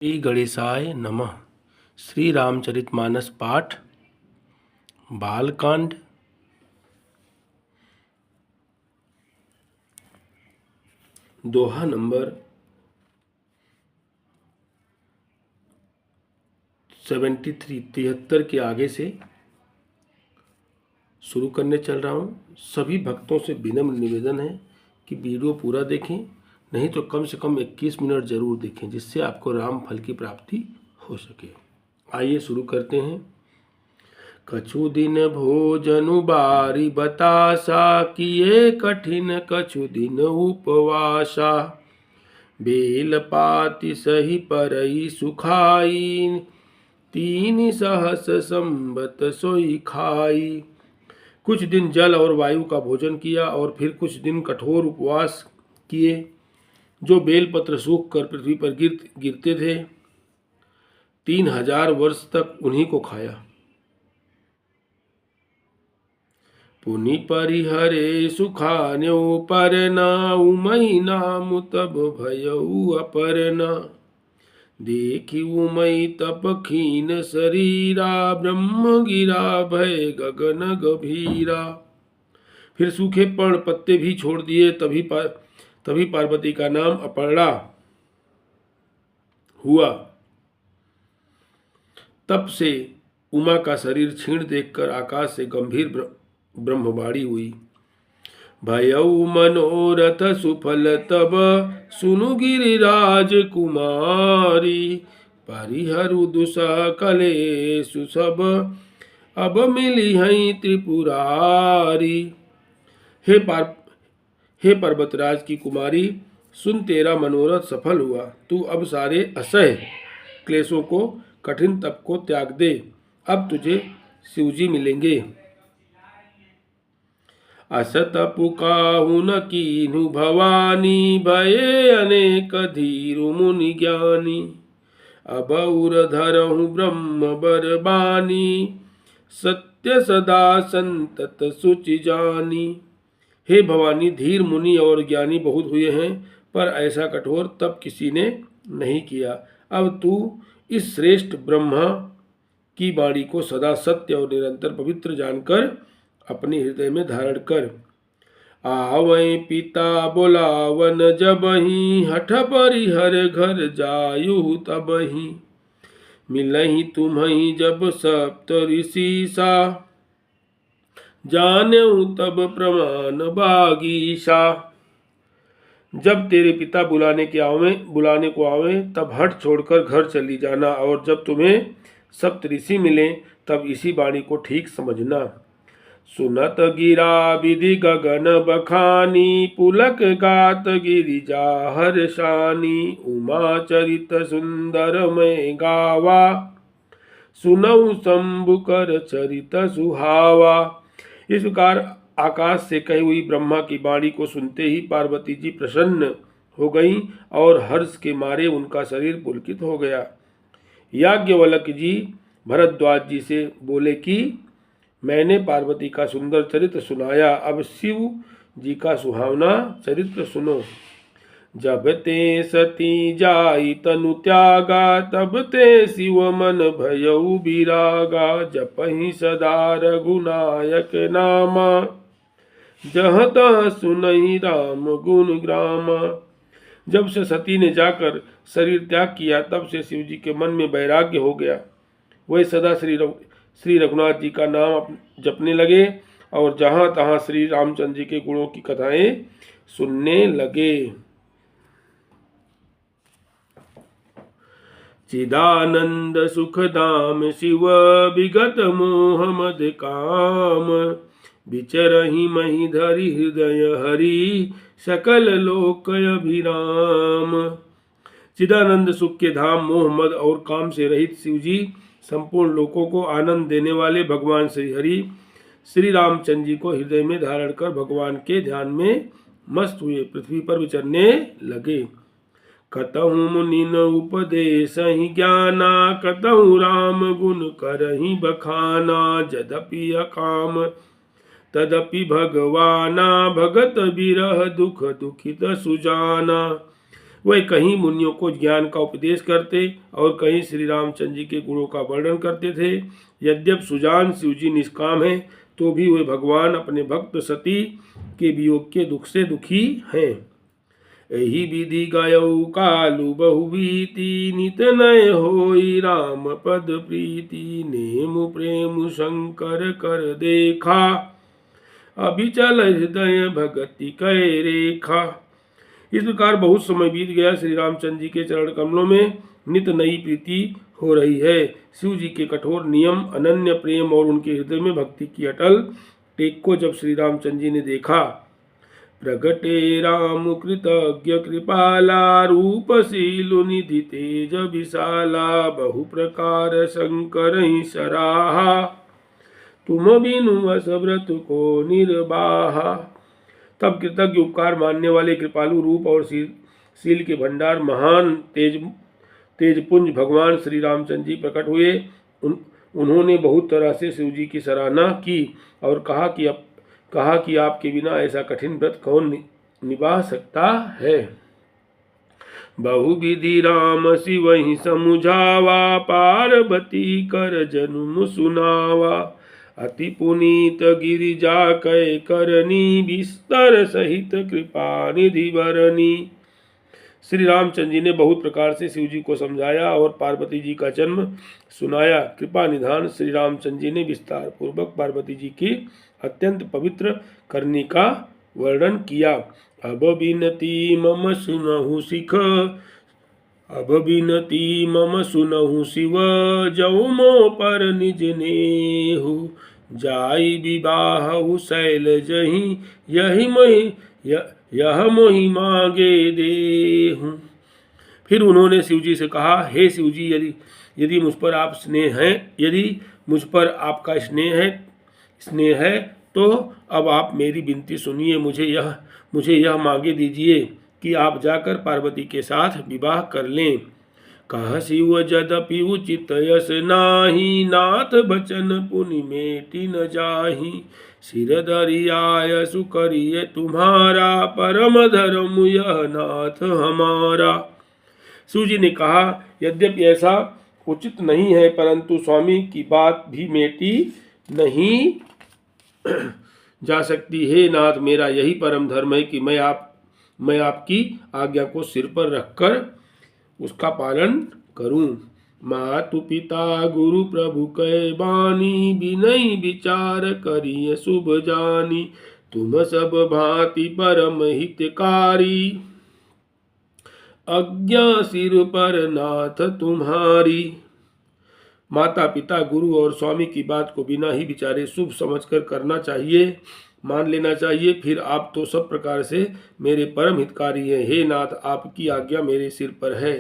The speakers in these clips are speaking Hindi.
श्री गणेशाय नमः। श्री रामचरितमानस पाठ बालकांड दोहा नंबर 73 के आगे से शुरू करने चल रहा हूँ। सभी भक्तों से विनम्र निवेदन है कि वीडियो पूरा देखें, नहीं तो कम से कम 21 मिनट जरूर देखें, जिससे आपको राम फल की प्राप्ति हो सके। आइए शुरू करते हैं। कछु दिन भोजनु बारी बतासा, किए कठिन कछु दिन उपवासा। बेल पाति सही परई सुखाई, 3 सहस संबत सोई खाई। कुछ दिन जल और वायु का भोजन किया और फिर कुछ दिन कठोर उपवास किए। जो बेलपत्र सूख कर पृथ्वी पर गिरते थे, 3000 वर्ष तक उन्हीं को खाया। पुनि परिहरे सुखान्यो परना, उमई नाम तब भयऊ अपरना। देखी उमई तप खीन शरीरा, ब्रह्म गिरा भय गगन गभीरा। फिर सूखे पर्ण पत्ते भी छोड़ दिए। तभी पार्वती का नाम अपर्णा हुआ। तप से उमा का शरीर क्षीण देखकर आकाश से गंभीर ब्रह्मवाणी हुई। भयऊ मनोरथ सुफल तब, सुनु गिरिराज कुमारी। परिहरु दुसह कलेसु सब, अब मिली हई त्रिपुरारी। हे पर्वतराज की कुमारी, सुन, तेरा मनोरथ सफल हुआ। तू अब सारे असह्य क्लेशों को, कठिन तप को त्याग दे। अब तुझे शिवजी मिलेंगे। असत पुकाहु न कीन्हु भवानी, भये अनेक धीरु मुनि ज्ञानी। अबउर धरहु ब्रह्म बरबानी, सत्य सदा संतत सुचि जानी। हे भवानी, धीर मुनि और ज्ञानी बहुत हुए हैं, पर ऐसा कठोर तप किसी ने नहीं किया। अब तू इस श्रेष्ठ ब्रह्मा की वाणी को सदा सत्य और निरंतर पवित्र जानकर अपने हृदय में धारण कर। आवै पिता बोलावन जबहि, हठ परिहर घर जायु तबहि। मिलहि तुम्हि जब सप्त ऋषि सा, जान्यउ तब प्रमाण बागीसा। जब तेरे पिता बुलाने को आवे, तब हट छोड़कर घर चली जाना, और जब तुम्हें सप्त ऋषि मिले, तब इसी वाणी को ठीक समझना। सुनत गिरा विधि गगन बखानी, पुलक गात गिरिजा हर्षानी। उमा चरित सुंदर मैं गावा, सुनऊ शंभु कर चरित सुहावा। इस प्रकार आकाश से कही हुई ब्रह्मा की वाणी को सुनते ही पार्वती जी प्रसन्न हो गईं और हर्ष के मारे उनका शरीर पुलकित हो गया। याज्ञवल्क्य जी भरद्वाज जी से बोले कि मैंने पार्वती का सुंदर चरित्र सुनाया, अब शिव जी का सुहावना चरित्र सुनो। जब ते सती जाई तनु त्यागा, तब ते शिव मन भयऊ विरागा। जपहि सदा रघुनायक नामा, जहाँ तहाँ सुनहि राम गुण ग्रामा। जब से सती ने जाकर शरीर त्याग किया, तब से शिव जी के मन में वैराग्य हो गया। वह सदा श्री रघुनाथ जी का नाम जपने लगे और जहाँ तहाँ श्री रामचंद्र जी के गुणों की कथाएं सुनने लगे। चिदानंद सुख धाम शिव, विगत मोह मद काम। विचरहि मही धरि हृदय हरि, सकल लोक अभिराम। चिदानंद सुख के धाम मोह मद और काम से रहित शिवजी संपूर्ण लोकों को आनंद देने वाले भगवान श्री हरि श्री रामचंद्र जी को हृदय में धारण कर भगवान के ध्यान में मस्त हुए पृथ्वी पर विचरने लगे। कतहु मुनिन उपदेशहि ज्ञाना, कतहु राम गुण करहि बखाना। जदपि अकाम तदपि भगवाना, भगत बिरह दुख दुखित सुजाना। वह कहीं मुनियों को ज्ञान का उपदेश करते और कहीं श्री रामचंद्र जी के गुणों का वर्णन करते थे। यद्यप सुजान शिव जी निष्काम हैं, तो भी वे भगवान अपने भक्त सती के वियोग के दुख से दुखी हैं। एहि विधि गयौ कालु बहुबीति, नित नय होई राम पद प्रीति। नेमु प्रेम शंकर कर देखा, अभिचल हृदय भगति कै रेखा। इस प्रकार बहुत समय बीत गया। श्री रामचंद्र जी के चरण कमलों में नित नई प्रीति हो रही है। शिव जी के कठोर नियम, अनन्य प्रेम और उनके हृदय में भक्ति की अटल टेक को जब श्री रामचंद्र जी ने देखा, प्रगटे राम कृतज्ञ कृपाला, रूपशीलु निधि तेज विशाला। बहु प्रकार शंकर ही सराहा, तुम बिनु असव्रत को निर्वाहा। तब कृतज्ञ उपकार मानने वाले कृपालु रूप और शील के भंडार महान तेजपुंज भगवान श्री रामचंद्र जी प्रकट हुए। उन्होंने बहुत तरह से शिव जी की सराहना की और कहा कि आपके बिना ऐसा कठिन व्रत कौन निभा सकता है। बहुविधि राम शिव ही समुझावा, पार्वती कर जन्म सुनावा। अति पुनीत गिरिजा कै करनी, विस्तर सहित कृपा निधि बरनी। श्री रामचंद्र जी ने बहुत प्रकार से शिव जी को समझाया और पार्वती जी का जन्म सुनाया। कृपा निधान श्री रामचंद्र जी ने विस्तार पूर्वक पार्वती जी की अत्यंत पवित्र करने का वर्णन किया। अब बिनती मम सुनहु सिख, अब बिनती मम सुनहु शिव। जौ मो पर निज नेहु, जाई विवाह शैल जही। यह मोहि मांगे देहूँ। फिर उन्होंने शिव जी से कहा, हे शिव जी, यदि मुझ पर आप स्नेह है, यदि मुझ पर आपका स्नेह है तो अब आप मेरी विनती सुनिए। मुझे यह मांगे दीजिए कि आप जाकर पार्वती के साथ विवाह कर लें। कह शिव यद्यपि उचित यस नाही, नाथ बचन पुनि मेटि न जाहि। सिर धरियाय सुकरिय तुम्हारा, परम धर्म यह नाथ हमारा। शिव जी ने कहा, यद्यपि ऐसा उचित नहीं है, परंतु स्वामी की बात भी मेटी नहीं जा सकती। हे नाथ, मेरा यही परम धर्म है कि मैं आपकी आज्ञा को सिर पर रखकर उसका पालन करूं। मातु पिता गुरु प्रभु कै बानी, बिनई विचार करिय शुभ जानी। तुम सब भांति परम हितकारी, आज्ञा सिर पर नाथ तुम्हारी। माता पिता गुरु और स्वामी की बात को बिना ही विचारे शुभ समझकर करना चाहिए, मान लेना चाहिए। फिर आप तो सब प्रकार से मेरे परम हितकारी हैं। हे नाथ, आपकी आज्ञा मेरे सिर पर है।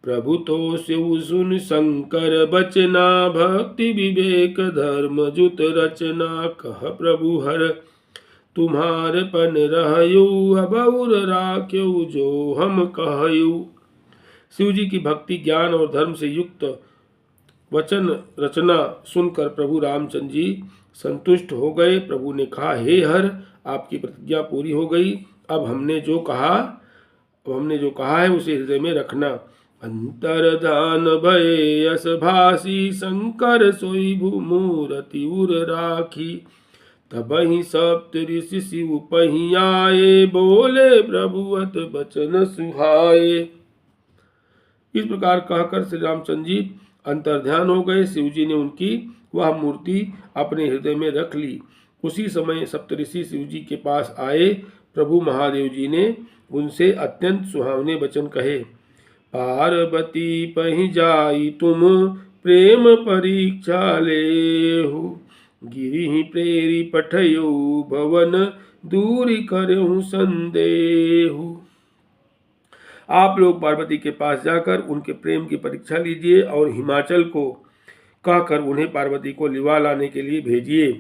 प्रभु तो शिव सुन शंकर बचना, भक्ति विवेक धर्म जुत रचना। कह प्रभु हर तुम्हार पन रहयु, अबउर राख्यु जो हम कहयु। शिव जी की भक्ति ज्ञान और धर्म से युक्त वचन रचना सुनकर प्रभु रामचंद्र जी संतुष्ट हो गए। प्रभु ने कहा, हे हर, आपकी प्रतिज्ञा पूरी हो गई। अब हमने जो कहा है उसे हृदय में रखना। अंतर्धान भय यस भासी, शंकर सोई भूमूरति उर राखी। तब ही सप्त ऋषि शिव पही आए, बोले प्रभुवत बचन सुहाए। इस प्रकार कहकर श्री रामचंद्र जी अंतर्ध्यान हो गए। शिव जी ने उनकी वह मूर्ति अपने हृदय में रख ली। उसी समय सप्तऋषि शिव जी के पास आए। प्रभु महादेव जी ने उनसे अत्यंत सुहावने वचन कहे। पार्वती पहि जाई तुम, प्रेम परीक्षा लेहु। गिरि प्रेरी पठयु भवन, दूरी करहु संदेहु। आप लोग पार्वती के पास जाकर उनके प्रेम की परीक्षा लीजिए और हिमाचल को कहकर उन्हें पार्वती को लिवा लाने के लिए भेजिए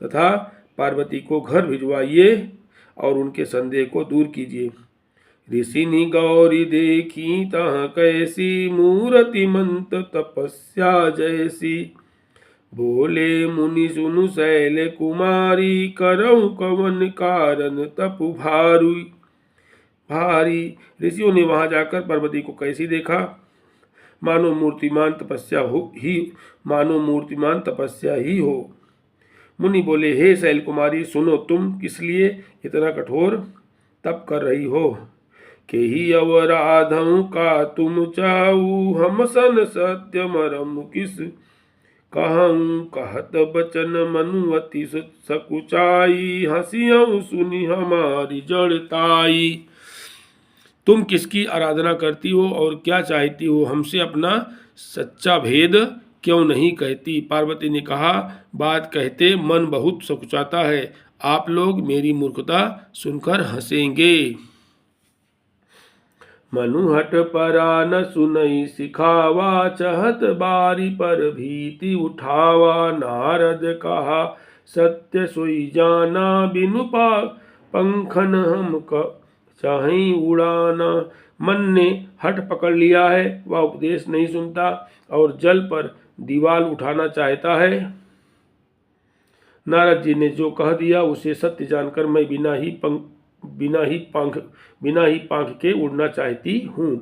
तथा पार्वती को घर भिजवाइए और उनके संदेह को दूर कीजिए। ऋषिनि गौरी देखी तहाँ कैसी, मूर्ति मंत तपस्या जैसी। बोले मुनि सुनु शैल कुमारी, करऊँ कवन कारण तपु भारुई। भारी। ऋषियों ने वहां जाकर पार्वती को कैसी देखा, मानो मूर्तिमान तपस्या ही हो। मुनि बोले, हे शैल कुमारी सुनो, तुम किस लिए इतना कठोर तप कर रही हो। के ही अवराधम का तुम चाऊ, हम सन सत्य मरम किस कहूँ। कहत बचन मनु अति सकुचाई, हंसियऊ सुनी हमारी जड़ताई। तुम किसकी आराधना करती हो और क्या चाहती हो, हमसे अपना सच्चा भेद क्यों नहीं कहती। पार्वती ने कहा, बात कहते मन बहुत सकुचाता है, आप लोग मेरी मूर्खता सुनकर हंसेंगे। मनुहट परा न सुनई सिखावा, चहत बारी पर भीति उठावा। नारद कहा सत्य सोई जाना, बिनु पंखन हम चाहे उड़ाना। मन ने हट पकड़ लिया है, वह उपदेश नहीं सुनता और जल पर दीवाल उठाना चाहता है। नारद जी ने जो कह दिया उसे सत्य जानकर मैं बिना ही पंख के उड़ना चाहती हूँ।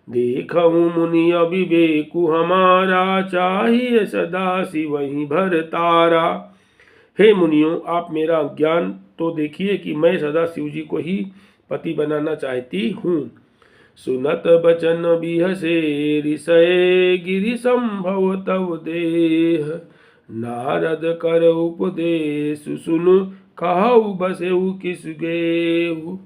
देखूं मुनि अविवेकु हमारा, चाहिए सदा शिव वहीं भर तारा। हे मुनियों, आप मेरा ज्ञान तो देखिए कि मैं सदा शिव जी को ही पति बनाना चाहती हूँ। सुनत बचन बिहसे ऋषय, गिरि संभव तव देह। नारद कर उपदेश सुनु, कहु बसेऊ किस गेहु।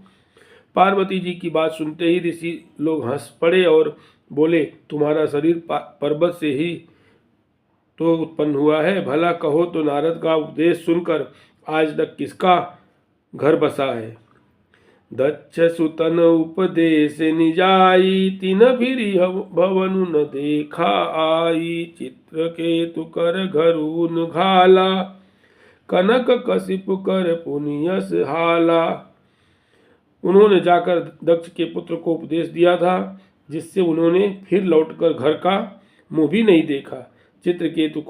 पार्वती जी की बात सुनते ही ऋषि लोग हंस पड़े और बोले, तुम्हारा शरीर पर्वत से ही तो उत्पन्न हुआ है, भला कहो तो नारद का उपदेश सुनकर आज तक किसका घर बसा है। दक्ष सुतन उपदेश निजाई, तिन फिरी भवनु न देखा आई। चित्र केतु कर घरून घाला, कनक कशिप कर पुनियस हाला। उन्होंने जाकर दक्ष के पुत्र को उपदेश दिया था, जिससे उन्होंने फिर लौटकर घर का मुंह भी नहीं देखा। चित्रकेतु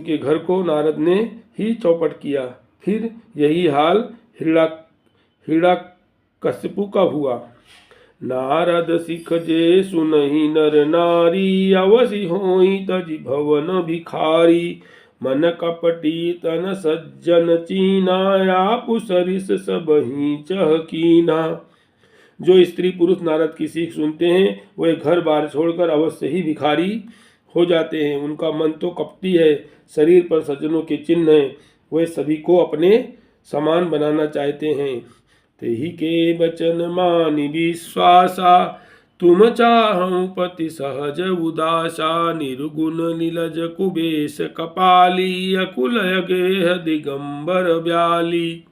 के घर को नारद ने ही चौपट किया। फिर यही हाल हिरण्यकशिपु का हुआ। नारद सिख जे सुनहि नर नारी, अवसि होई तजि भवन भिखारी। मन कपटी तन सज्जन चीना, आपु सरिस सबहि चह कीना। जो स्त्री पुरुष नारद की सीख सुनते हैं वे घर बार छोड़कर अवश्य ही भिखारी हो जाते हैं। उनका मन तो कपटी है, शरीर पर सज्जनों के चिन्ह हैं, वे सभी को अपने समान बनाना चाहते हैं। तेहि के बचन मानि विश्वासा, तुम चाहूं पति सहज उदासा। निर्गुण नीलज कुबेश कपाली, अकुल गेह दिगंबर ब्याली।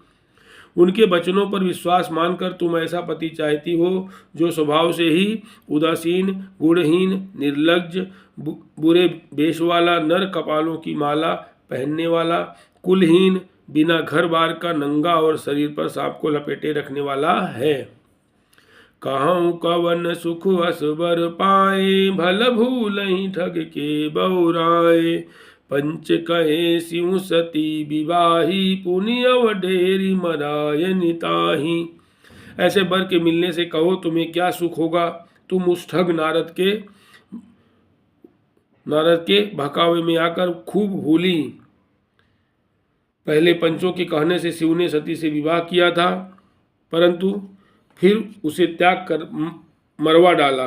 उनके वचनों पर विश्वास मानकर तुम ऐसा पति चाहती हो जो स्वभाव से ही उदासीन, गुणहीन, निर्लज्ज, बुरे वेश वाला, नर कपालों की माला पहनने वाला, कुलहीन, बिना घर बार का, नंगा और शरीर पर सांप को लपेटे रखने वाला है। कहूँ कवन सुख असबर पाए, भल भूलहि ठग के बौराए। पंच कहे सिंह सती विवाही, पुनियव ढेरी मराय निताही। ऐसे बर के मिलने से कहो तुम्हें क्या सुख होगा। तुम उस ठग नारद के बहकावे में आकर खूब भूली। पहले पंचों के कहने से शिव ने सती से विवाह किया था, परंतु फिर उसे त्याग कर मरवा डाला।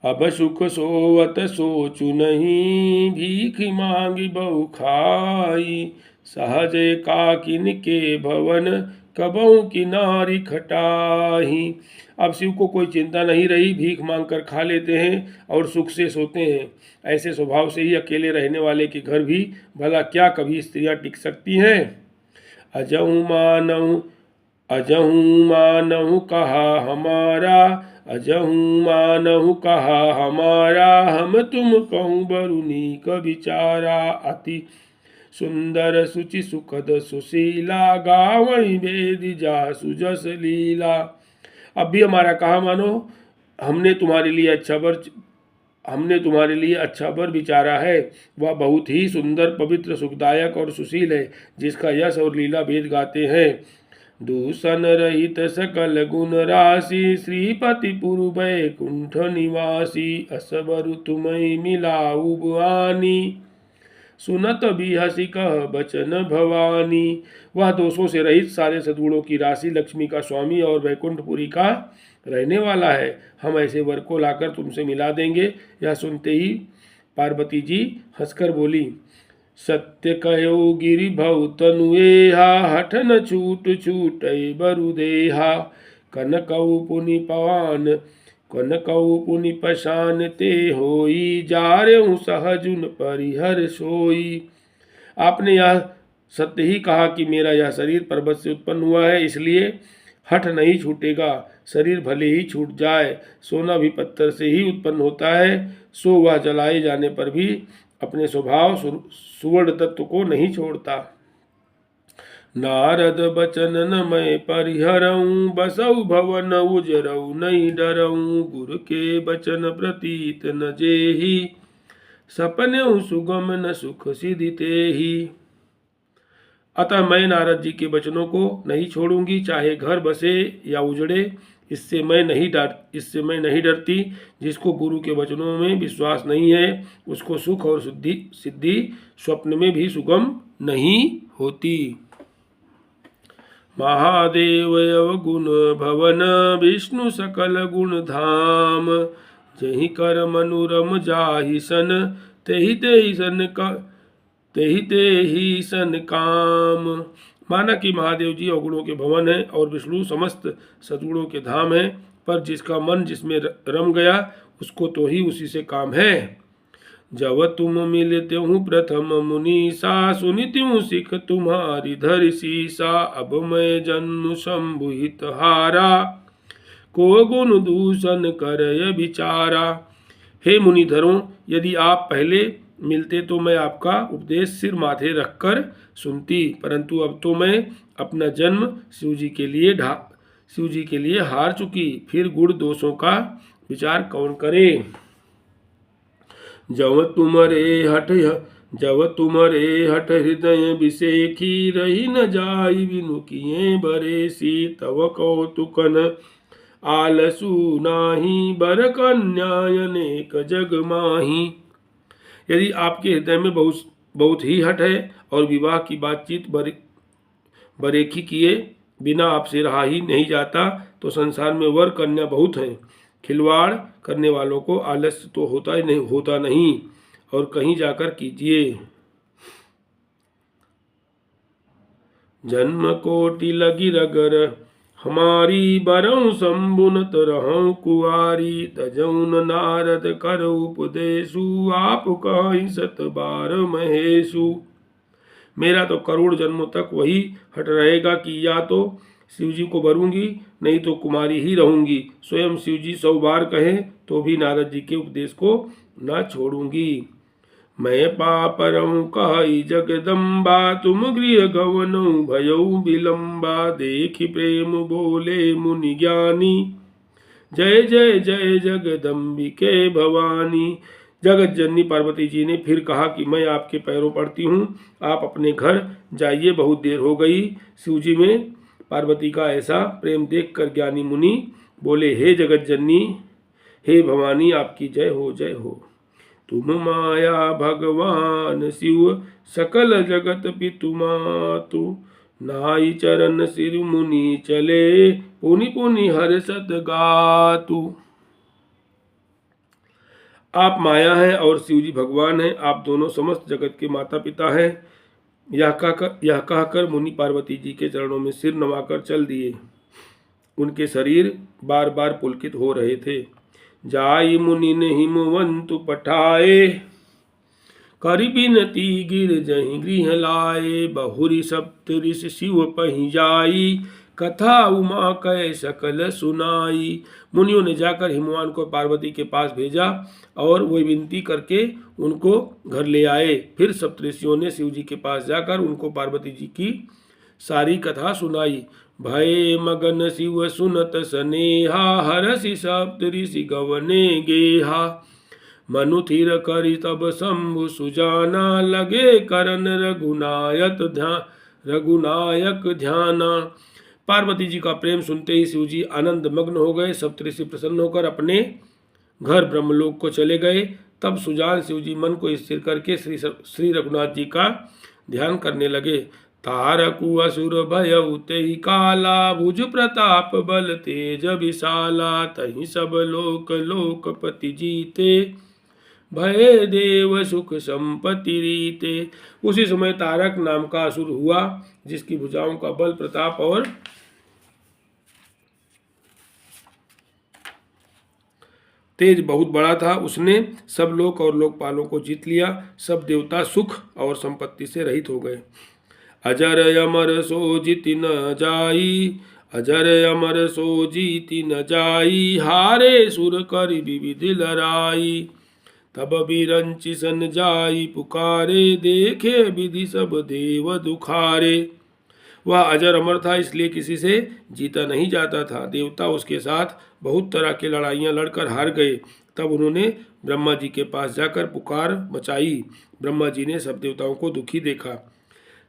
अब सुख सोवत सोचु नहीं, भीख मांगी बहु खाई। सहज काकिन के भवन, कबहु किनारी खटाही। अब शिव को कोई चिंता नहीं रही, भीख मांगकर खा लेते हैं और सुख से सोते हैं। ऐसे स्वभाव से ही अकेले रहने वाले के घर भी भला क्या कभी स्त्रियां टिक सकती हैं। अजहु मानहु कहा हमारा, अजहु मानहु कहा हमारा। हम तुम कहूँ बरुनी क विचारा। अति सुंदर सुचि सुखद सुशीला, गावई वेद जा सुजस लीला। अब भी हमारा कहा मानो, हमने तुम्हारे लिए अच्छा वर हमने तुम्हारे लिए अच्छा वर विचारा है। वह बहुत ही सुंदर, पवित्र, सुखदायक और सुशील है, जिसका यश और लीला भेद गाते हैं। दूषण रहित सकल गुण राशि, श्रीपति पुरु बैकुंठ निवासी, असबर तुम्हें मिलाऊ बुआनी, सुनत भी हसी कह बचन भवानी। वह दोषों से रहित, सारे सद्गुणों की राशि, लक्ष्मी का स्वामी और वैकुंठपुरी का रहने वाला है। हम ऐसे वर को लाकर तुमसे मिला देंगे। यह सुनते ही पार्वती जी हंसकर बोली, सत्य कहो गिरि भव तनुएहा, हठ न छूट छूट बरु देहा, कनकऊ पुनि पवान कनकऊ पुनि पशान, ते होई जारेहु सहजुन परिहर सोई। आपने यह सत्य ही कहा कि मेरा यह शरीर पर्वत से उत्पन्न हुआ है, इसलिए हठ नहीं छूटेगा। शरीर भले ही छूट जाए, सोना भी पत्थर से ही उत्पन्न होता है, सो वह जलाए जाने पर भी अपने स्वभाव सुवर्ण तत्व को नहीं छोड़ता। नारद बचन न मैं परिहरऊँ, बसऊ भवन उजरऊ नहीं डरऊँ, गुरु के बचन प्रतीत न जेहि, सपने सुगम न सुख सिधि तेहि। अतः मैं नारद जी के वचनों को नहीं छोड़ूंगी, चाहे घर बसे या उजड़े, इससे मैं नहीं डरती। जिसको गुरु के वचनों में विश्वास नहीं है, उसको सुख और सिद्धि स्वप्न में भी सुगम नहीं होती। महादेव अवगुण भवन, विष्णु सकल गुण धाम, जहि कर मनुरम जाहि सन, तेहि तेहि सन काम। माना कि महादेव जी अवगुणों के भवन हैं और विष्णु समस्त सद्गुणों के धाम हैं, पर जिसका मन जिसमें रम गया, उसको तो ही उसी से काम है। जब तुम मिलते हूँ प्रथम मुनीसा, सुनित हूँ सिख तुम्हारी धरि सीसा, अब मैं जन्म शंभुहित हारा, को गुण दूषण करय विचारा। हे मुनिधरों, यदि आप पहले मिलते तो मैं आपका उपदेश सिर माथे रखकर सुनती, परंतु अब तो मैं अपना जन्म शिव जी के लिए हार चुकी, फिर गुण दोषों का विचार कौन करे। जब तुम्हारे हठ हृदय विषेखी, रही न जाई बिनु किए बरेसी, तव कौतुकन आलसु नाही, बर कन्या अनेक जग माही। यदि आपके हृदय में बहुत ही हठ है और विवाह की बातचीत बरेखी किए बिना आपसे रहा ही नहीं जाता, तो संसार में वर कन्या बहुत हैं। खिलवाड़ करने वालों को आलस्य तो होता नहीं, और कहीं जाकर कीजिए। जन्म कोटि लगी रगर हमारी, बरऊँ संबुनत रहूं कुआरी, तजौन नारद कर उपदेशु, आप कहीं सत बार महेशु। मेरा तो करोड़ जन्मों तक वही हट रहेगा कि या तो शिव जी को वरूंगी, नहीं तो कुमारी ही रहूंगी। स्वयं शिव जी 100 बार कहें तो भी नारद जी के उपदेश को न छोड़ूंगी। मैं पापरऊँ कहि जगदम्बा, तुम गृह गवनऊ भयऊ विलम्बा, देखि प्रेम बोले मुनि ज्ञानी, जय जय जय जगदम्बिके भवानी। जगत जननी पार्वती जी ने फिर कहा कि मैं आपके पैरों पड़ती हूँ, आप अपने घर जाइए, बहुत देर हो गई। शिव जी में पार्वती का ऐसा प्रेम देखकर ज्ञानी मुनि बोले, हे जगत जननी, हे भवानी, आपकी जय हो जय हो। तुम माया भगवान शिव, सकल जगत पितु मातु, नाई चरण सिर मुनि चले, पुनि पुनि हर्षत गातु। आप माया हैं और शिव जी भगवान हैं, आप दोनों समस्त जगत के माता पिता हैं। यह कहकर मुनि पार्वती जी के चरणों में सिर नवाकर चल दिए। उनके शरीर बार बार पुलकित हो रहे थे। जाई मुनि ने हिमवंतु पठाए, करि बिनती गिर जहि गृह लाए, बहुरी सप्त ऋषि शिव पहि जाई, कथा उमा कै सकल सुनाई। मुनियों ने जाकर हिमवान को पार्वती के पास भेजा और वो विनती करके उनको घर ले आए। फिर सप्तऋषियों ने शिव जी के पास जाकर उनको पार्वती जी की सारी कथा सुनाई। भय मगन शिव सुनत सनेहा, हरसि सप्त ऋषि गवने गेहा, मनु थिर करि तब शंभु सुजाना, लगे करन रघुनायक ध्याना। पार्वती जी का प्रेम सुनते ही शिव जी आनंद मग्न हो गए। सप्तऋषि प्रसन्न होकर अपने घर ब्रह्मलोक को चले गए। तब सुजान शिव जी मन को स्थिर करके श्री रघुनाथ जी का ध्यान करने लगे। तारकु असुर भय तेहि काला, भुज प्रताप बल तेज विशाला, तहि सब लोक लोकपति जीते, भय देव सुख संपत्ति रीते। उसी समय तारक नाम का असुर हुआ, जिसकी भुजाओं का बल प्रताप और तेज बहुत बड़ा था। उसने सब लोक और लोकपालों को जीत लिया। सब देवता सुख और संपत्ति से रहित हो गए। अजर अमर सो जीत न जाई, अजर अमर सो जीत न जाई, हारे सुर कर विविधि लड़ाई, तब बिरंचि सन जाई पुकारे, देखे विधि सब देव दुखारे। वह अजर अमर था, इसलिए किसी से जीता नहीं जाता था। देवता उसके साथ बहुत तरह की लड़ाइयाँ लड़कर हार गए। तब उन्होंने ब्रह्मा जी के पास जाकर पुकार मचाई। ब्रह्मा जी ने सब देवताओं को दुखी देखा।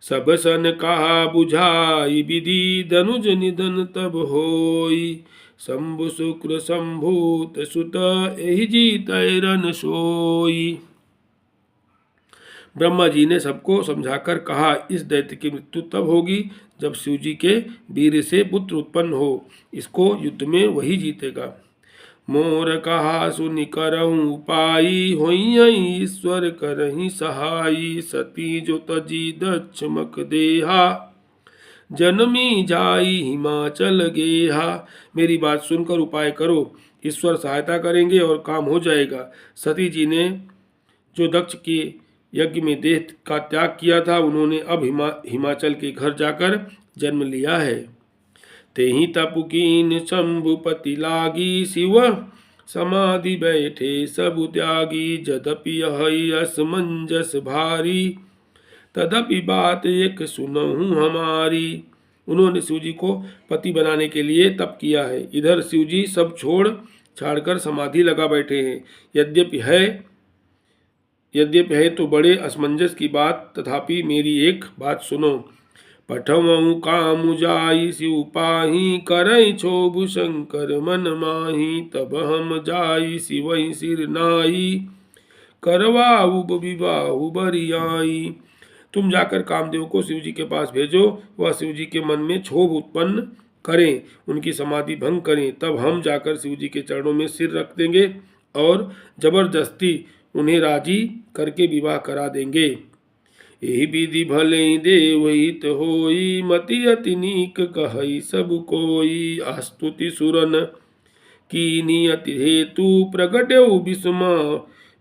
सब सन कहा बुझाई विधि, धनुज निधन तब होई, शंभु शुक्र संभूत सुत, एहि जीत रन सोई। ब्रह्मा जी ने सबको समझाकर कहा, इस दैत्य की मृत्यु तब होगी जब शिव जी के वीर से पुत्र उत्पन्न हो। इसको युद्ध में वही जीतेगा। मोर कहा सुनि करहु उपाई, होई ईश्वर करहि सहाई, सती जो तजी दक्षमक देहा, जनमी जाई हिमाचल गेहा। मेरी बात सुनकर उपाय करो, ईश्वर सहायता करेंगे और काम हो जाएगा। सती जी ने जो दक्ष के यज्ञ में देह का त्याग किया था, उन्होंने अब हिमाचल के घर जाकर जन्म लिया है। तेहि तपुकीन शंभुपति लागी, शिव समाधि बैठे सब त्यागी, जदपि यही असमंजस भारी, तदपि बात एक सुनहु हमारी। उन्होंने शिव जी को पति बनाने के लिए तप किया है। इधर शिव जी सब छोड़ छाड़कर समाधि लगा बैठे हैं। यद्यपि है तो बड़े असमंजस की बात, तथापि मेरी एक बात सुनो। पठमऊ काम जाई शिव पाही, करई क्षोभु शंकर मन माही, तब हम जाई शिवई सिर नाई, करवाऊ विवाहु बरियाई। तुम जाकर कामदेव को शिव जी के पास भेजो, वह शिव जी के मन में क्षोभ उत्पन्न करें, उनकी समाधि भंग करें, तब हम जाकर शिव जी के चरणों में सिर रख देंगे और जबरदस्ती उन्हें राजी करके विवाह करा देंगे। यही विधि भले देव हित होई, मति अति नीक कहई सब कोई, आस्तुति सुरन की नियति हेतु, प्रगट्यउ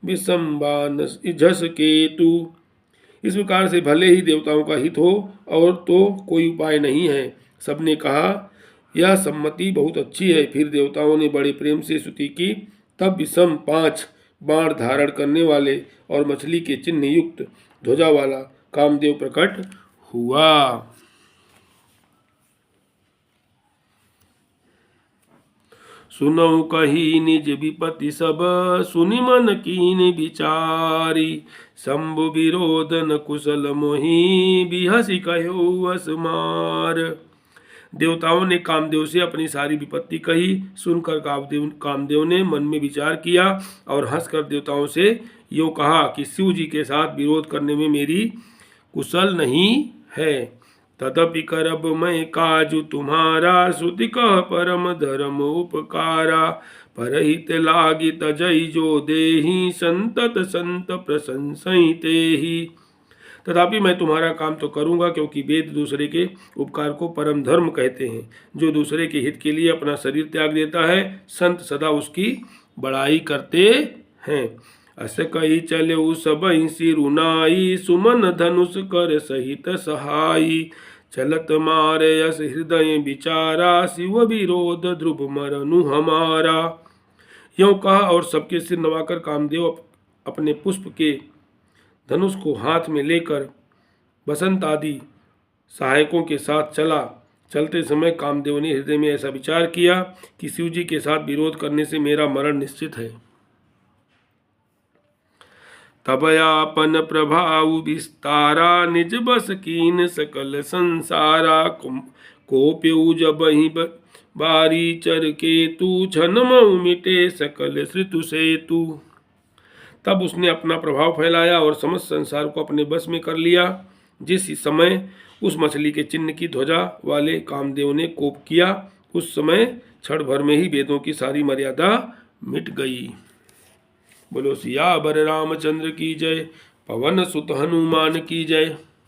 विषम्बान झस केतु। इस प्रकार से भले ही देवताओं का हित हो और तो कोई उपाय नहीं है। सबने कहा यह सम्मति बहुत अच्छी है। फिर देवताओं ने बड़े प्रेम से स्तुति की। तब विषम 5 बाण धारण करने वाले और मछली के चिन्ह युक्त ध्वजा वाला कामदेव प्रकट हुआ। सुनऊ कही निज विपति सब, सुनि मन कीन विचारी, शंभु विरोध न कुशल मोहि, बिहसी कहो असमार। देवताओं ने कामदेव से अपनी सारी विपत्ति कही। सुनकर कामदेव ने मन में विचार किया और हंसकर देवताओं से यूँ कहा कि शिव जी के साथ विरोध करने में मेरी कुशल नहीं है। तदपि करब मैं काजु तुम्हारा, श्रुति कह परम धर्म उपकारा, परहित लागी तजई जो देहि, संतत संत प्रशंसई तेहि। तथापि मैं तुम्हारा काम तो करूंगा, क्योंकि वेद दूसरे के उपकार को परम धर्म कहते हैं। जो दूसरे के हित के लिए अपना शरीर त्याग देता है, संत सदा उसकी बड़ाई करते हैं। अस कही चले सबहि सिरुनाई, सुमन धनुष कर सहित सहाई, चलत मारे यस हृदय विचारा, शिव विरोध ध्रुव मरनु हमारा। यों कहा और सबके सिर नवाकर कामदेव अपने पुष्प के धनुष को हाथ में लेकर बसंत आदि सहायकों के साथ चला। चलते समय कामदेव ने हृदय में ऐसा विचार किया कि शिव जी के साथ विरोध करने से मेरा मरण निश्चित है। तब आपन प्रभाव विस्तारा निज बस कीन सकल संसारा कोप्यऊ जबहि बारी चर के तू छन मऊ मिटे सकल श्रुतु सेतु। तब उसने अपना प्रभाव फैलाया और समस्त संसार को अपने बस में कर लिया। जिस समय उस मछली के चिन्ह की ध्वजा वाले कामदेव ने कोप किया, उस समय क्षण भर में ही वेदों की सारी मर्यादा मिट गई। बोलो सियावर रामचंद्र की जय, पवन सुत हनुमान की जय।